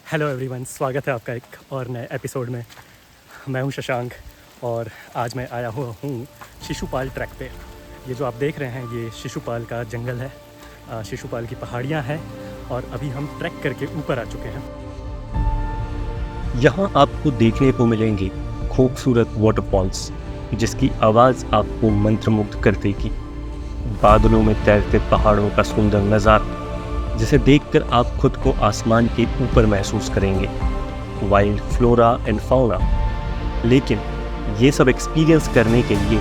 Hello everyone, स्वागत है आपका एक और नए एपिसोड में। मैं हूं शशांक और आज मैं आया हुआ हूं शिशुपाल ट्रैक पे। ये जो आप देख रहे हैं ये शिशुपाल का जंगल है, शिशुपाल की पहाड़ियां हैं और अभी हम ट्रैक करके ऊपर आ चुके हैं। यहाँ आपको देखने को मिलेंगे खूबसूरत वाटरफॉल्स जिसकी आवाज़ आपको मंत्रमुग्ध कर देगी। बादलों में तैरते पहाड़ों का सुंदर नज़ारा जिसे देखकर आप खुद को आसमान के ऊपर महसूस करेंगे। Wild flora and fauna. लेकिन ये सब एक्सपीरियंस करने के लिए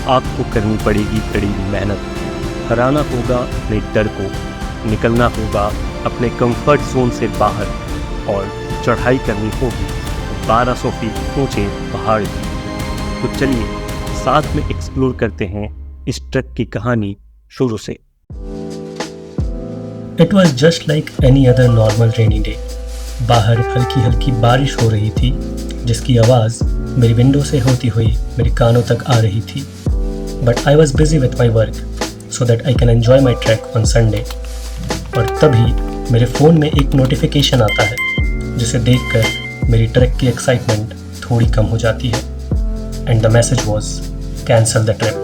आपको करनी पड़ेगी कड़ी मेहनत। हराना होगा अपने डर को, निकलना होगा अपने कंफर्ट जोन से बाहर और चढ़ाई करनी होगी 1200 फीट ऊंचे पहाड़ की। तो चलिए साथ में एक्सप्लोर करते हैं इस ट्रैक की कहानी शुरू से। It was just like any other normal rainy day. बाहर हल्की हल्की बारिश हो रही थी जिसकी आवाज़ मेरी विंडो से होती हुई मेरे कानों तक आ रही थी। But I was busy with my work so that I can enjoy my trek on Sunday. और तभी मेरे फ़ोन में एक नोटिफिकेशन आता है जिसे देखकर मेरी ट्रैक की एक्साइटमेंट थोड़ी कम हो जाती है। And the message was cancel the trip.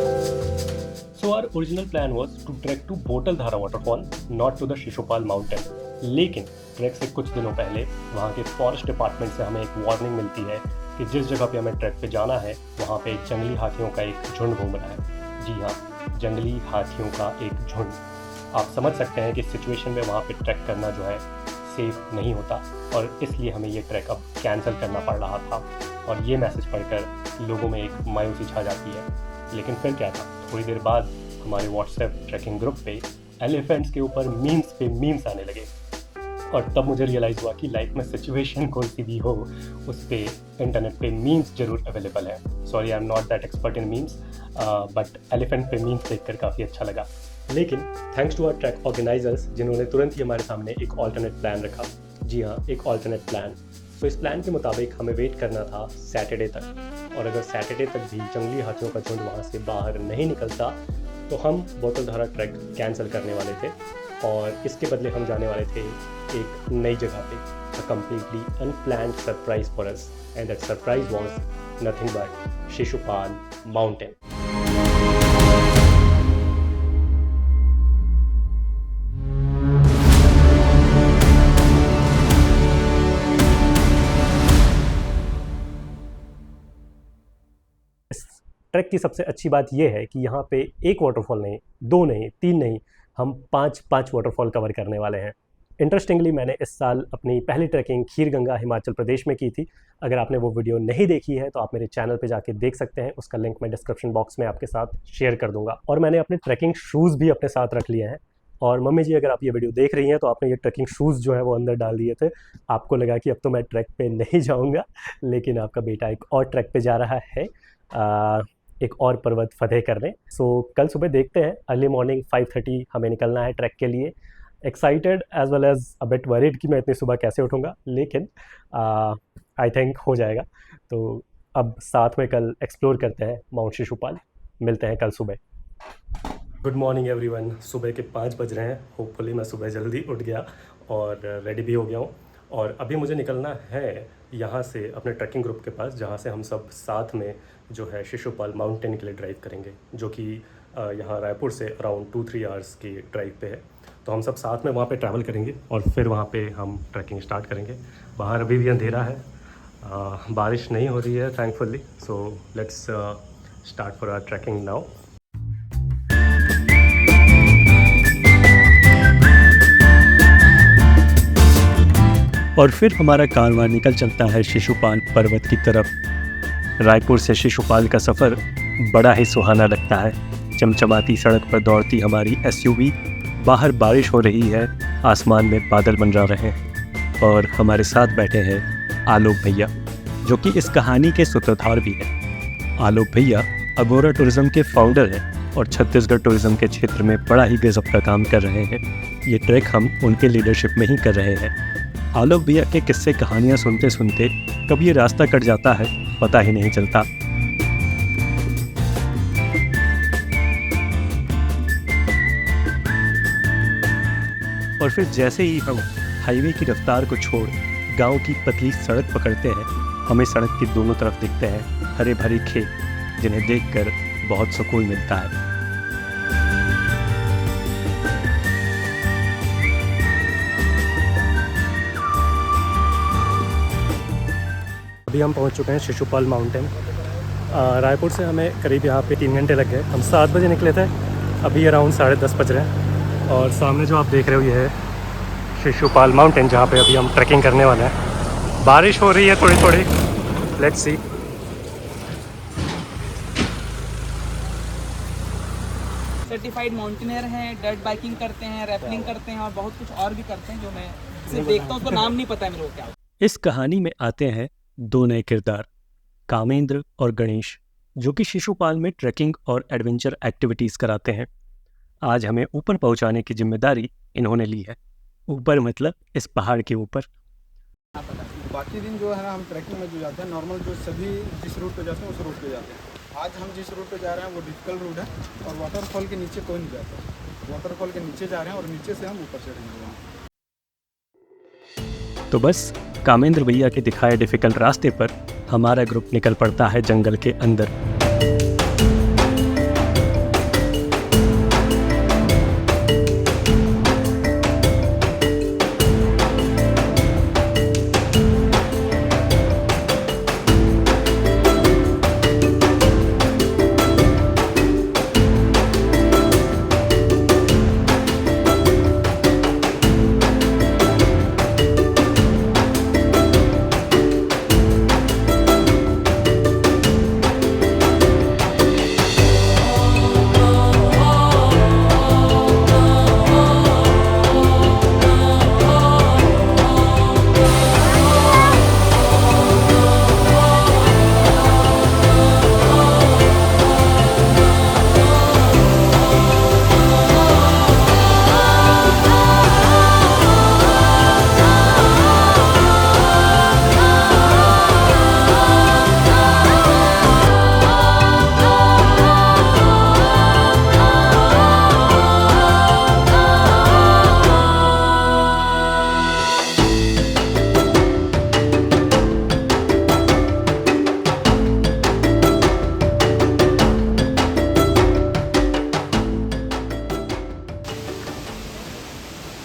So our original plan was to trek to Botal Dhara waterfall, not to the Shishupal mountain. लेकिन ट्रैक से कुछ दिनों पहले वहाँ के फॉरेस्ट डिपार्टमेंट से हमें एक वार्निंग मिलती है कि जिस जगह पे हमें ट्रैक पे जाना है वहाँ पे जंगली हाथियों का एक झुंड घूम रहा है। जी हाँ, जंगली हाथियों का एक झुंड। आप समझ सकते हैं कि इस सिचुएशन में वहाँ पे ट्रैक करना जो है सेफ नहीं होता और इसलिए हमें ये ट्रैक अब कैंसिल करना पड़ रहा था। और ये मैसेज पढ़कर लोगों में एक मायूसी छा जाती है। लेकिन फिर क्या था, थोड़ी देर बाद हमारे व्हाट्सएप ट्रैकिंग ग्रुप पे एलिफेंट्स के ऊपर मीम्स आने लगे और तब मुझे रियलाइज़ हुआ कि लाइफ में सिचुएशन कोई सी भी हो उस पर इंटरनेट पे मीम्स जरूर अवेलेबल है। Sorry, I am not that expert in memes, but elephant पे मीम्स देखकर काफ़ी अच्छा लगा। लेकिन thanks to our trek organisers जिन्होंने तुरंत ही हमारे सामने एक ऑल्टरनेट प्लान रखा। जी हाँ, एक ऑल्टरनेट प्लान। तो इस प्लान के मुताबिक हमें वेट करना था सैटरडे तक, और अगर सैटरडे तक भी जंगली हाथियों का झुंड वहाँ से बाहर नहीं निकलता तो हम बोतल धारा ट्रैक कैंसिल करने वाले थे और इसके बदले हम जाने वाले थे एक नई जगह पे। A completely unplanned surprise for us, and that surprise was nothing but Shishupal mountain. Track की सबसे अच्छी बात यह है कि यहाँ पे एक वाटरफॉल नहीं, दो नहीं, तीन नहीं, हम पाँच वाटरफॉल कवर करने वाले हैं। इंटरेस्टिंगली मैंने इस साल अपनी पहली ट्रैकिंग खीरगंगा हिमाचल प्रदेश में की थी। अगर आपने वो वीडियो नहीं देखी है तो आप मेरे चैनल पे जाके देख सकते हैं, उसका लिंक मैं डिस्क्रिप्शन बॉक्स में आपके साथ शेयर कर दूंगा। और मैंने अपने ट्रैकिंग शूज़ भी अपने साथ रख लिए हैं। और मम्मी जी, अगर आप ये वीडियो देख रही हैं तो आपने ये ट्रैकिंग शूज़ जो है वो अंदर डाल दिए थे। आपको लगा कि अब तो मैं ट्रैक पे नहीं जाऊँगा, लेकिन आपका बेटा एक और ट्रैक पे जा रहा है, एक और पर्वत फतेह करने। सो कल सुबह देखते हैं, अर्ली मॉर्निंग 5:30 हमें निकलना है ट्रैक के लिए। Excited as well as a bit worried कि मैं इतनी सुबह कैसे उठूँगा, लेकिन आई थिंक हो जाएगा। तो अब साथ में कल एक्सप्लोर करते हैं माउंट शिशुपाल। मिलते हैं कल सुबह। Good morning everyone. सुबह के 5 बज रहे हैं। होपफुली मैं सुबह जल्दी उठ गया और रेडी भी हो गया हूँ। और अभी मुझे निकलना है यहाँ से अपने ट्रैकिंग ग्रुप के पास, जहाँ से हम सब साथ में जो है शिशुपाल माउंटेन के लिए ड्राइव करेंगे, जो कि यहाँ रायपुर से अराउंड 2-3 आवर्स की ड्राइव पे है। तो हम सब साथ में वहाँ पे ट्रैवल करेंगे और फिर वहाँ पे हम ट्रैकिंग स्टार्ट करेंगे। बाहर अभी भी अंधेरा है, बारिश नहीं हो रही है thankfully. So let's start for our trekking now. और फिर हमारा कारवां निकल चलता है शिशुपाल पर्वत की तरफ। रायपुर से शिशुपाल का सफ़र बड़ा ही सुहाना लगता है। चमचमाती सड़क पर दौड़ती हमारी एसयूवी, बाहर बारिश हो रही है, आसमान में बादल मंडरा रहे हैं और हमारे साथ बैठे हैं आलोक भैया, जो कि इस कहानी के सूत्रधार भी हैं। आलोक भैया अगोरा टूरिज़्म के फाउंडर हैं और छत्तीसगढ़ टूरिज़्म के क्षेत्र में बड़ा ही गजब का काम कर रहे हैं। ये ट्रैक हम उनके लीडरशिप में ही कर रहे हैं। आलोक भैया के किस्से कहानियाँ सुनते सुनते कब ये रास्ता कट जाता है पता ही नहीं चलता। और फिर जैसे ही हम हाईवे की रफ्तार को छोड़ गांव की पतली सड़क पकड़ते हैं, हमें सड़क के दोनों तरफ दिखते हैं हरे भरे खेत, जिन्हें देखकर बहुत सुकून मिलता है। अभी हम पहुंच चुके हैं शिशुपाल माउंटेन। रायपुर से हमें करीब यहाँ पे 3 घंटे लग गए। हम 7 बजे निकले थे, अभी अराउंड 10:30 बज रहे हैं। और सामने जो आप देख रहे हो ये है शिशुपाल माउंटेन, जहाँ पे अभी हम ट्रैकिंग करने वाले हैं। बारिश हो रही है थोड़ी थोड़ी, लेट्स सी। सर्टिफाइड माउंटेनियर हैं, डर्ट बाइकिंग करते हैं, रैपलिंग करते हैं और बहुत कुछ और भी करते हैं जो मैं सिर्फ देखता हूँ, उसका नाम नहीं पता है मेरे को क्या। इस कहानी में आते हैं 2 नए किरदार, कामेंद्र और गणेश, जो कि शिशुपाल में ट्रैकिंग और एडवेंचर एक्टिविटीज़ कराते हैं। आज हमें ऊपर पहुंचाने की जिम्मेदारी इन्होंने ली है। ऊपर मतलब इस पहाड़ के ऊपर। बाकी दिन जो है हम ट्रैकिंग में जो जाते हैं, नॉर्मल जो सभी जिस रूट पे जाते हैं उस रूट पे जाते हैं। आज हम जिस रूट पे जा रहे हैं वो डिफिकल्ट रूट है और वाटरफॉल के नीचे कोई नहीं जाता। वाटरफॉल के नीचे जा रहे हैं और नीचे से हम ऊपर चढ़ेंगे। तो बस कामेंद्र भैया के दिखाए डिफिकल्ट रास्ते पर हमारा ग्रुप निकल पड़ता है जंगल के अंदर।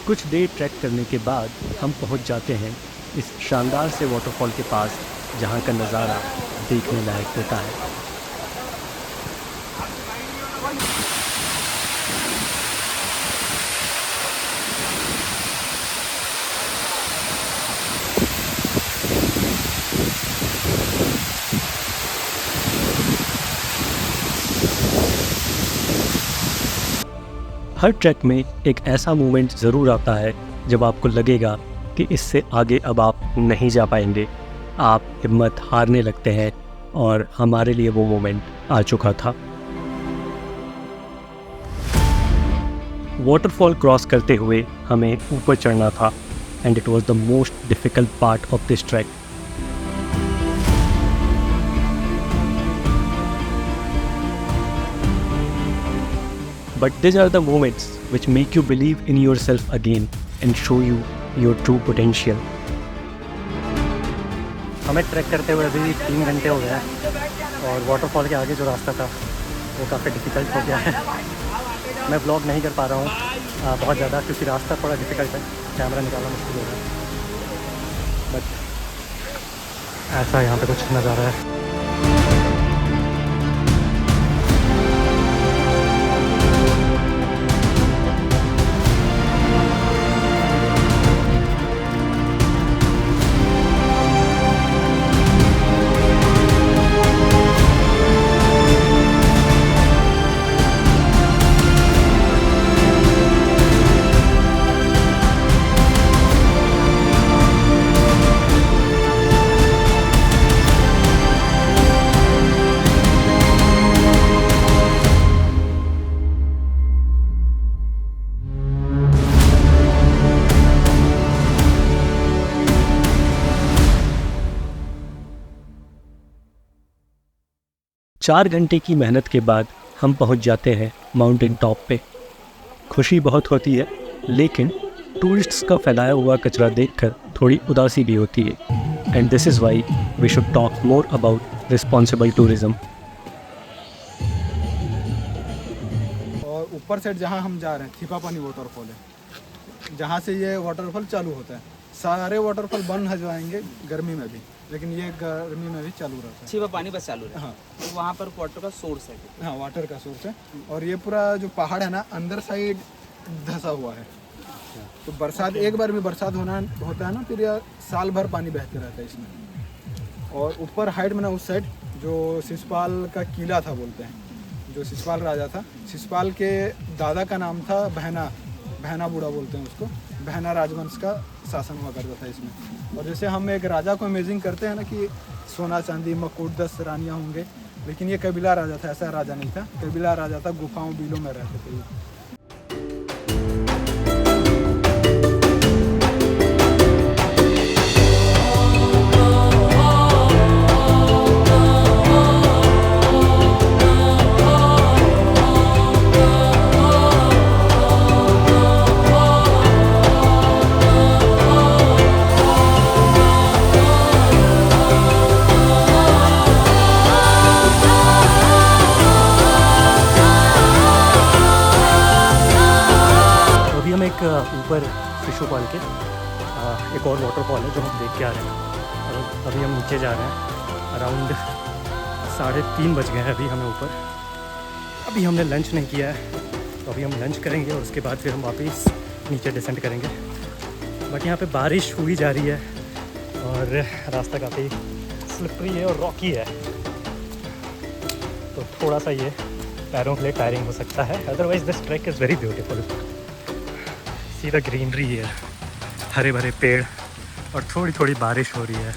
कुछ देर ट्रैक करने के बाद हम पहुंच जाते हैं इस शानदार से वाटरफॉल के पास, जहां का नज़ारा देखने लायक होता है। हर ट्रैक में एक ऐसा मोमेंट ज़रूर आता है जब आपको लगेगा कि इससे आगे अब आप नहीं जा पाएंगे, आप हिम्मत हारने लगते हैं, और हमारे लिए वो मोमेंट आ चुका था। वाटरफॉल क्रॉस करते हुए हमें ऊपर चढ़ना था, and it was the most difficult part of this track. But these are the moments which make you believe in yourself again and show you your true potential. हमें track करते हुए अभी 3 घंटे हो गए हैं और वाटरफॉल के आगे जो रास्ता था वो काफ़ी डिफ़िकल्ट हो गया है। मैं व्लॉग नहीं कर पा रहा हूँ बहुत ज़्यादा, क्योंकि रास्ता थोड़ा डिफ़िकल्ट है, कैमरा निकालना मुश्किल हो रहा है। बट ऐसा यहाँ पे कुछ नज़ारा है। चार घंटे की मेहनत के बाद हम पहुंच जाते हैं माउंटेन टॉप पे। खुशी बहुत होती है, लेकिन टूरिस्ट्स का फैलाया हुआ कचरा देखकर थोड़ी उदासी भी होती है। And this is why we should talk more about responsible tourism. और ऊपर साइड जहाँ हम जा रहे हैं थिपापानी वाटरफॉल है, जहाँ से ये वाटरफॉल चालू होता है। सारे वाटरफॉल बंद हो जाएंगे गर्मी में भी, लेकिन ये गर्मी में भी चालू रहता है। छिपा पानी बस चालू है। हाँ तो वहाँ पर वाटर का सोर्स है। हाँ, वाटर का सोर्स है। और ये पूरा जो पहाड़ है ना, अंदर साइड धंसा हुआ है। तो बरसात एक बार भी बरसात होता है ना, फिर यह साल भर पानी बहते रहता है इसमें। और ऊपर हाइट में ना उस साइड जो शिशुपाल का किला था बोलते हैं, जो शिशुपाल राजा था, शिशुपाल के दादा का नाम था बहना बूढ़ा बोलते हैं उसको। बहना राजवंश का शासन हुआ करता था इसमें। और जैसे हम एक राजा को इमेजिन करते हैं ना कि सोना चांदी मकुट 10 रानियाँ होंगे, लेकिन ये कबीला राजा था, ऐसा राजा नहीं था। कबीला राजा था, गुफाओं बिलों में रहते थे ये। एक ऊपर शिशुपाल के एक और वाटरफॉल है जो हम देख के आ रहे हैं। और अभी हम नीचे जा रहे हैं। अराउंड 3:30 बज गए हैं अभी हमें ऊपर। अभी हमने लंच नहीं किया है, तो अभी हम लंच करेंगे और उसके बाद फिर हम वापस नीचे डिसेंड करेंगे। बट यहाँ पे बारिश हुई जा रही है और रास्ता काफ़ी स्लिपरी है और रॉकी है, तो थोड़ा सा ये पैरों के लिए टायरिंग हो सकता है। Otherwise this trek is very beautiful. See the greenery है, हरे भरे पेड़ और थोड़ी थोड़ी बारिश हो रही है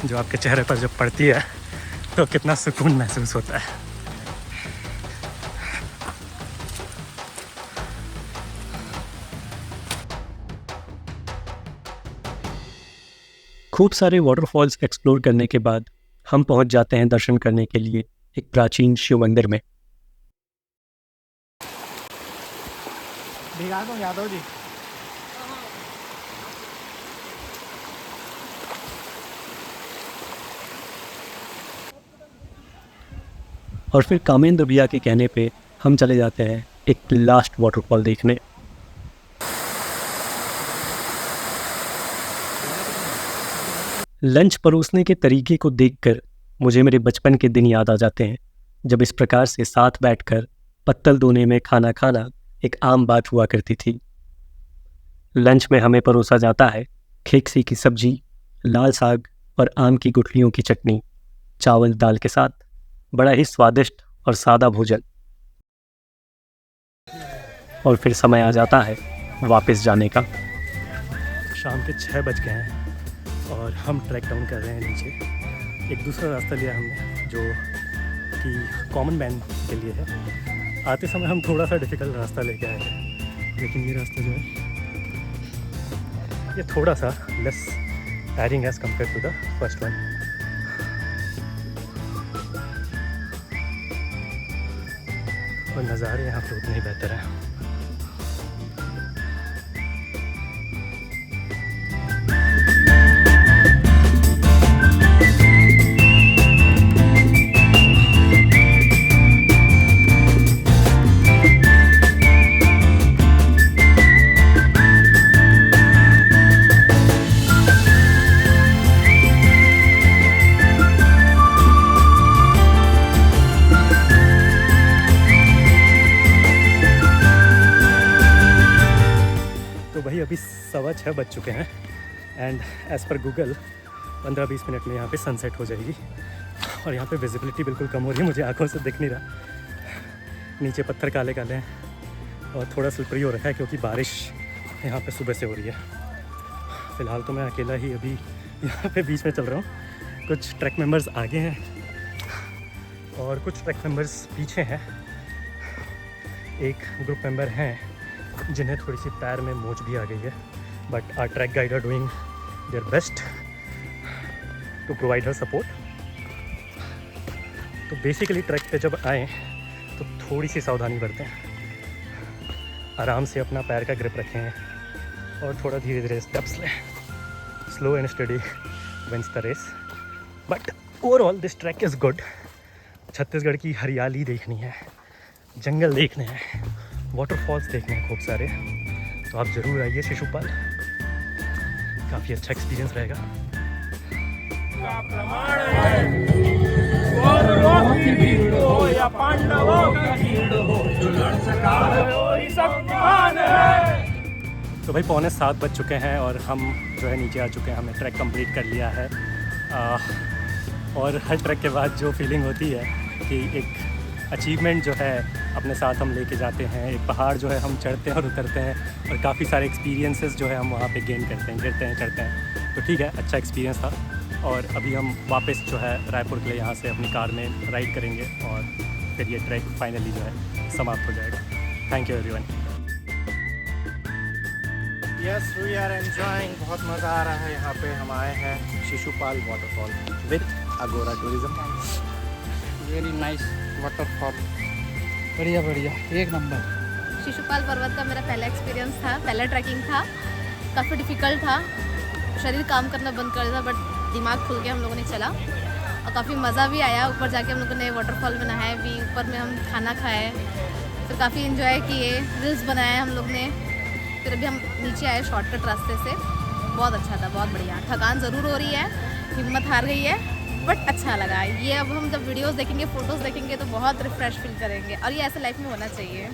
जो आपके चेहरे पर जब पड़ती है तो कितना सुकून महसूस होता है। खूब सारे वाटरफॉल्स एक्सप्लोर करने के बाद हम पहुंच जाते हैं दर्शन करने के लिए एक प्राचीन शिव मंदिर में। भिगा दो यादव जी। और फिर कामेंद्र भैया के कहने पे हम चले जाते हैं एक लास्ट वाटरफॉल देखने। लंच परोसने के तरीके को देखकर मुझे मेरे बचपन के दिन याद आ जाते हैं, जब इस प्रकार से साथ बैठकर पत्तल दोने में खाना खाना एक आम बात हुआ करती थी। लंच में हमें परोसा जाता है खेकसी की सब्जी, लाल साग और आम की गुठलियों की चटनी, चावल दाल के साथ। बड़ा ही स्वादिष्ट और सादा भोजन। और फिर समय आ जाता है वापस जाने का। शाम के 6 बज गए हैं और हम ट्रैक डाउन कर रहे हैं नीचे। एक दूसरा रास्ता लिया हमने जो कि कॉमन मैन के लिए है। आते समय हम थोड़ा सा डिफ़िकल्ट रास्ता लेके आए थे, लेकिन ये रास्ता जो है ये थोड़ा सा less tiring as compare to the first one. और नज़ारे यहाँ पे उतने ही बेहतर हैं। अभी 6:15 बज चुके हैं and as per Google 15-20 minute में यहाँ पे सनसेट हो जाएगी। और यहाँ पे विजिबिलिटी बिल्कुल कम हो रही है, मुझे आंखों से दिख नहीं रहा। नीचे पत्थर काले काले हैं और थोड़ा स्लिपरी हो रखा है क्योंकि बारिश यहाँ पे सुबह से हो रही है। फ़िलहाल तो मैं अकेला ही अभी यहाँ पे बीच में चल रहा हूँ। कुछ ट्रैक मेंबर्स आगे हैं और कुछ ट्रैक मेंबर्स पीछे हैं। एक ग्रुप मेंबर हैं जिन्हें थोड़ी सी पैर में मोच भी आ गई है, but our trek guide are doing their best to provide हर सपोर्ट। तो बेसिकली ट्रैक पे जब आएँ तो थोड़ी सी सावधानी बरतें, आराम से अपना पैर का ग्रिप रखें, और थोड़ा धीरे धीरे स्टेप्स लें. Slow and steady wins the race. But overall this trek is good. Chhattisgarh की हरियाली देखनी है, जंगल देखने हैं, वाटरफॉल्स देखने हैं खूब सारे. तो आप ज़रूर आइए शिशुपाल, काफ़ी अच्छा एक्सपीरियंस रहेगा. तो भाई 6:45 बज चुके हैं और हम जो है नीचे आ चुके हैं. हमने ट्रैक कंप्लीट कर लिया है. और हर ट्रैक के बाद जो फीलिंग होती है कि एक अचीवमेंट जो है अपने साथ हम लेके जाते हैं. एक पहाड़ जो है हम चढ़ते हैं और उतरते हैं और काफ़ी सारे एक्सपीरियंसेस जो है हम वहाँ पे गेन करते हैं, गिरते हैं, चढ़ते हैं. तो ठीक है, अच्छा एक्सपीरियंस था. और अभी हम वापस जो है रायपुर के लिए यहाँ से अपनी कार में राइड करेंगे और फिर ये ट्रैक फाइनली जो है समाप्त हो जाएगा. Thank you everyone. Yes we are enjoying. बहुत मज़ा आ रहा है. यहाँ पे हम आए हैं शिशुपाल वाटरफॉल विद अगोरा टूरिज्म. वेरी नाइस वाटरफॉल, बढ़िया बढ़िया, एक नंबर. शिशुपाल पर्वत का मेरा पहला एक्सपीरियंस था, पहला ट्रैकिंग था. काफ़ी डिफ़िकल्ट था, शरीर काम करना बंद कर दिया, बट दिमाग खुल के हम लोगों ने चला और काफ़ी मज़ा भी आया. ऊपर जाके हम लोगों ने वाटरफॉल में नहाए भी, ऊपर में हम खाना खाए, तो काफ़ी इन्जॉय किए, रील्स बनाए हम लोग ने. फिर अभी हम नीचे आए शॉर्टकट रास्ते से. बहुत अच्छा था, बहुत बढ़िया. थकान ज़रूर हो रही है, हिम्मत हार गई है, बट अच्छा लगा. ये अब हम जब वीडियोस देखेंगे, फ़ोटोज़ देखेंगे तो बहुत रिफ़्रेश फील करेंगे और ये ऐसे लाइफ में होना चाहिए.